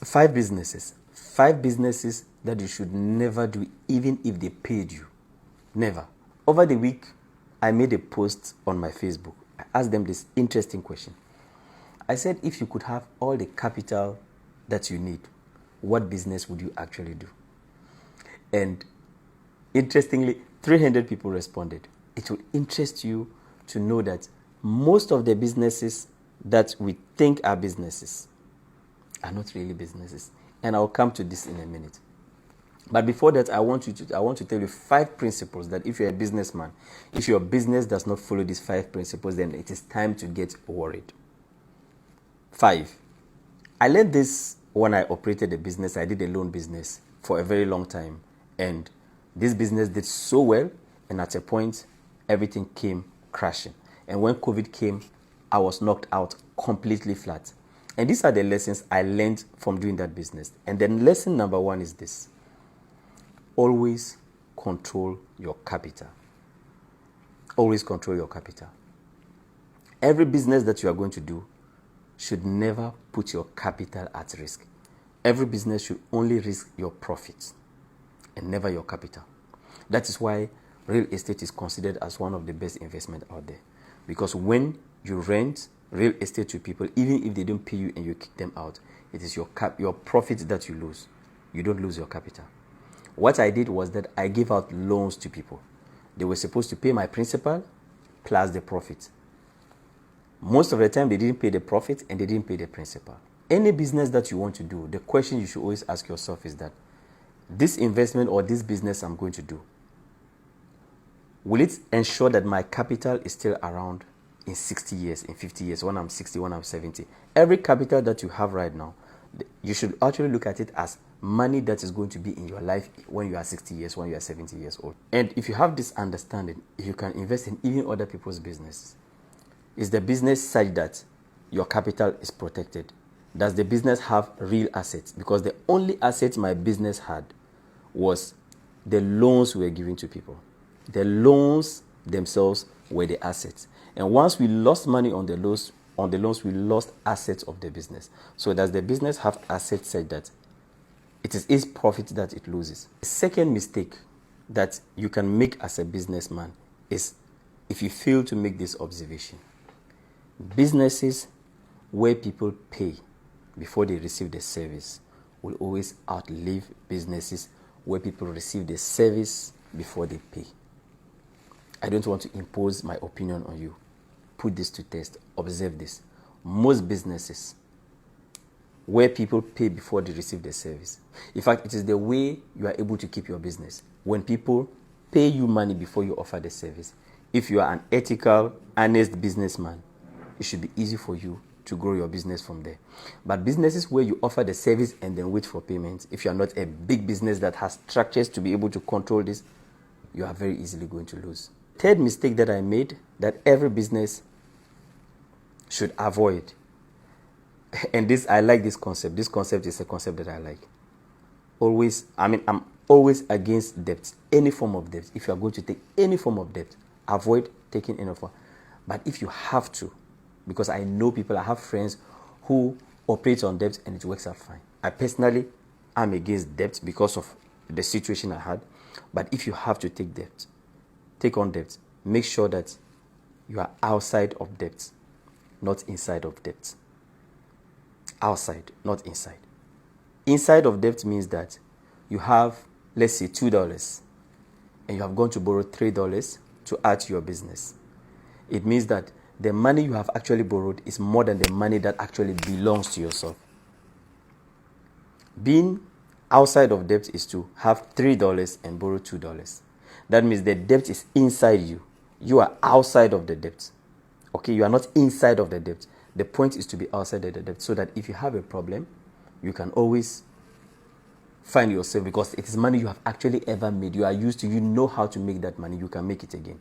Five businesses that you should never do, even if they paid you. Never. Over the week, I made a post on my Facebook. I asked them this interesting question. I said, if you could have all the capital that you need, what business would you actually do? And interestingly, 300 people responded. It will interest you to know that most of the businesses that we think are businesses are not really businesses. And I'll come to this in a minute. But before that, I want to tell you 5 principles that if you're a businessman, if your business does not follow these 5 principles, then it is time to get worried. 5. I learned this when I operated a business. I did a loan business for a very long time. And this business did so well. And at a point, everything came crashing. And when COVID came, I was knocked out completely flat. And these are the lessons I learned from doing that business. And then lesson number 1 is this. Always control your capital. Always control your capital. Every business that you are going to do should never put your capital at risk. Every business should only risk your profits and never your capital. That is why real estate is considered as one of the best investments out there. Because when you rent real estate to people, even if they don't pay you and you kick them out, it is your profit that you lose. You don't lose your capital. What I did was that I gave out loans to people. They were supposed to pay my principal plus the profit. Most of the time, they didn't pay the profit and they didn't pay the principal. Any business that you want to do, the question you should always ask yourself is that this investment or this business I'm going to do, will it ensure that my capital is still around in 60 years, in 50 years, when I'm 60, when I'm 70? Every capital that you have right now, you should actually look at it as money that is going to be in your life when you are 60 years, when you are 70 years old. And if you have this understanding, you can invest in even other people's businesses. Is the business such that your capital is protected? Does the business have real assets? Because the only assets my business had was the loans we were giving to people. The loans themselves were the assets. And once we lost money on the loans, we lost assets of the business. So does the business have assets such that it is its profit that it loses? The second mistake that you can make as a businessman is if you fail to make this observation. Businesses where people pay before they receive the service will always outlive businesses where people receive the service before they pay. I don't want to impose my opinion on you. Put this to test. Observe this. Most businesses where people pay before they receive the service. In fact, it is the way you are able to keep your business. When people pay you money before you offer the service, if you are an ethical, honest businessman, it should be easy for you to grow your business from there. But businesses where you offer the service and then wait for payment, if you are not a big business that has structures to be able to control this, you are very easily going to lose. Third mistake that I made that every business should avoid, and this, I like this concept. This concept is a concept that I like. I'm always against debt, any form of debt. If you are going to take any form of debt, avoid taking any form. But if you have to, because I know people, I have friends who operate on debt and it works out fine. I personally am against debt because of the situation I had. But if you have to take on debt, make sure that you are outside of debt, not inside of debt. Outside, not inside. Inside of debt means that you have, let's say, $2 and you have gone to borrow $3 to add to your business. It means that the money you have actually borrowed is more than the money that actually belongs to yourself. Being outside of debt is to have $3 and borrow $2. That means the debt is inside you. You are outside of the debt. Okay, you are not inside of the debt. The point is to be outside of the debt so that if you have a problem, you can always find yourself, because it is money you have actually ever made. You are used to, you know how to make that money. You can make it again.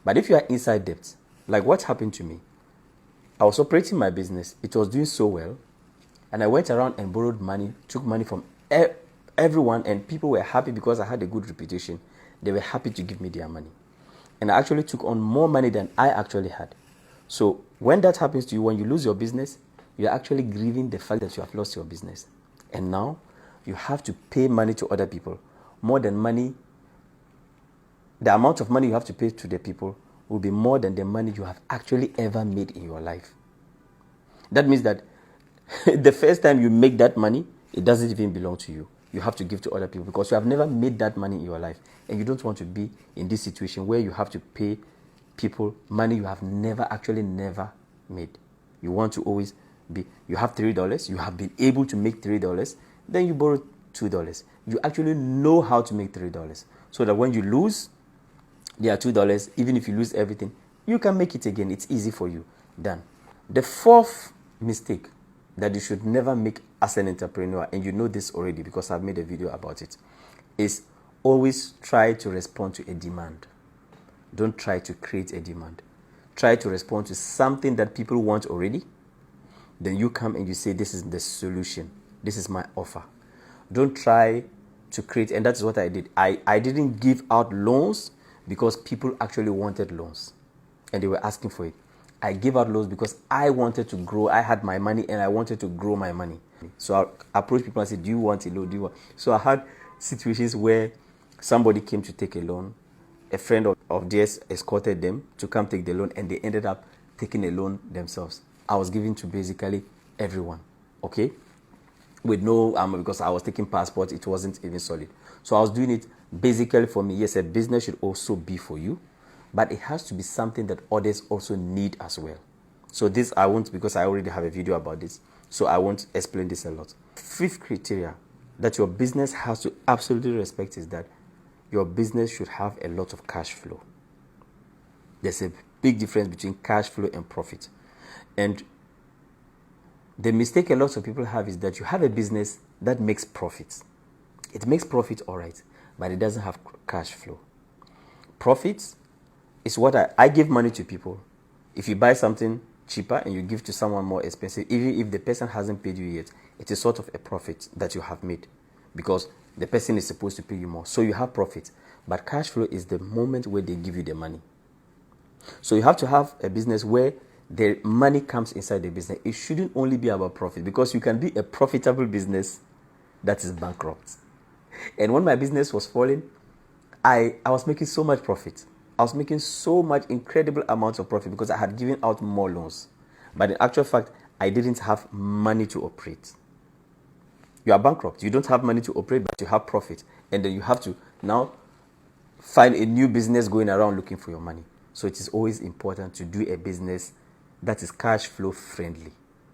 But if you are inside debt, like what happened to me, I was operating my business. It was doing so well. And I went around and borrowed money, took money from everyone, and people were happy because I had a good reputation. They were happy to give me their money. And I actually took on more money than I actually had. So when that happens to you, when you lose your business, you're actually grieving the fact that you have lost your business. And now you have to pay money to other people. More than money, the amount of money you have to pay to the people will be more than the money you have actually ever made in your life. That means that the first time you make that money, it doesn't even belong to you. You have to give to other people because you have never made that money in your life. And you don't want to be in this situation where you have to pay people money you have never made. You want to always be, you have $3, you have been able to make $3, then you borrow $2. You actually know how to make $3. So that when you lose, there are $2, even if you lose everything, you can make it again. It's easy for you. Done. The fourth mistake that you should never make as an entrepreneur, and you know this already because I've made a video about it, is always try to respond to a demand. Don't try to create a demand. Try to respond to something that people want already. Then you come and you say, this is the solution. This is my offer. Don't try to create, and that's what I did. I didn't give out loans because people actually wanted loans and they were asking for it. I gave out loans because I wanted to grow. I had my money and I wanted to grow my money. So I approached people and said, do you want a loan? Do you want? So I had situations where somebody came to take a loan. A friend of theirs escorted them to come take the loan and they ended up taking a loan themselves. I was giving to basically everyone, okay? With no, because I was taking passport, it wasn't even solid. So I was doing it basically for me. Yes, a business should also be for you, but it has to be something that others also need as well. So this I won't, because I already have a video about this, so I won't explain this a lot. Fifth criteria that your business has to absolutely respect is that your business should have a lot of cash flow. There's a big difference between cash flow and profit. And the mistake a lot of people have is that you have a business that makes profits. It makes profit, all right, but it doesn't have cash flow. Profits is what I give money to people. If you buy something cheaper and you give to someone more expensive, even if the person hasn't paid you yet, it is sort of a profit that you have made because the person is supposed to pay you more. So you have profit. But cash flow is the moment where they give you the money. So you have to have a business where the money comes inside the business. It shouldn't only be about profit, because you can be a profitable business that is bankrupt. And when my business was falling, I was making so much profit. I was making so much incredible amounts of profit because I had given out more loans. But in actual fact, I didn't have money to operate. You are bankrupt. You don't have money to operate, but you have profit. And then you have to now find a new business going around looking for your money. So it is always important to do a business that is cash flow friendly,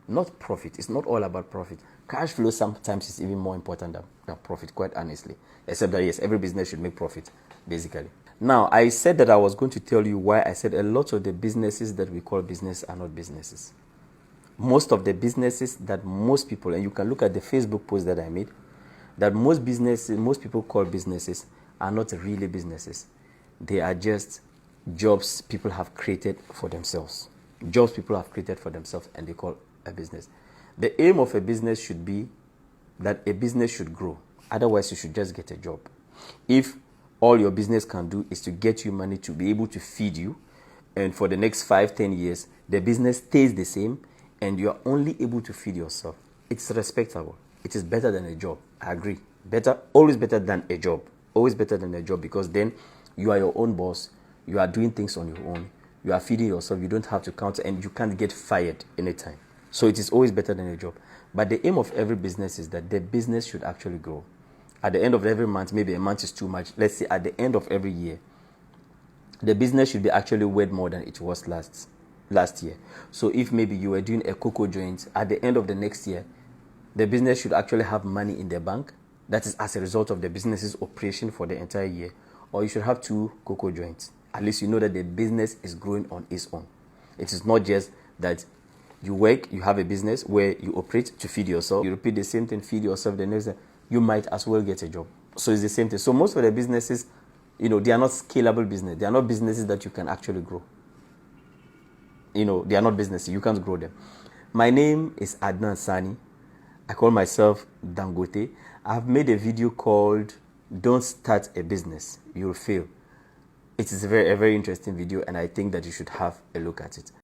not profit. It's not all about profit. Cash flow sometimes is even more important than profit, quite honestly. Except that, yes, every business should make profit, basically. Now, I said that I was going to tell you why I said a lot of the businesses that we call business are not businesses. Most of the businesses that most people, and you can look at the Facebook post that I made, that most people call businesses are not really businesses. They are just jobs people have created for themselves. Jobs people have created for themselves and they call a business. The aim of a business should be that a business should grow. Otherwise, you should just get a job. If all your business can do is to get you money to be able to feed you, and for the next 5-10 years, the business stays the same and you are only able to feed yourself, it's respectable. It is better than a job. I agree. Better, always better than a job. Always better than a job, because then you are your own boss. You are doing things on your own. You are feeding yourself. You don't have to count, and you can't get fired anytime. So it is always better than a job. But the aim of every business is that the business should actually grow. At the end of every month, maybe a month is too much. Let's say at the end of every year, the business should be actually worth more than it was last year. So if maybe you were doing a cocoa joint, at the end of the next year, the business should actually have money in the bank. That is as a result of the business's operation for the entire year. Or you should have 2 cocoa joints. At least you know that the business is growing on its own. It is not just that you work, you have a business where you operate to feed yourself. You repeat the same thing, feed yourself, the next day, you might as well get a job. So it's the same thing. So most of the businesses, they are not scalable business. They are not businesses that you can actually grow. They are not businesses. You can't grow them. My name is Adnan Sani. I call myself Dangote. I've made a video called Don't Start a Business, You'll Fail. It is a very interesting video, and I think that you should have a look at it.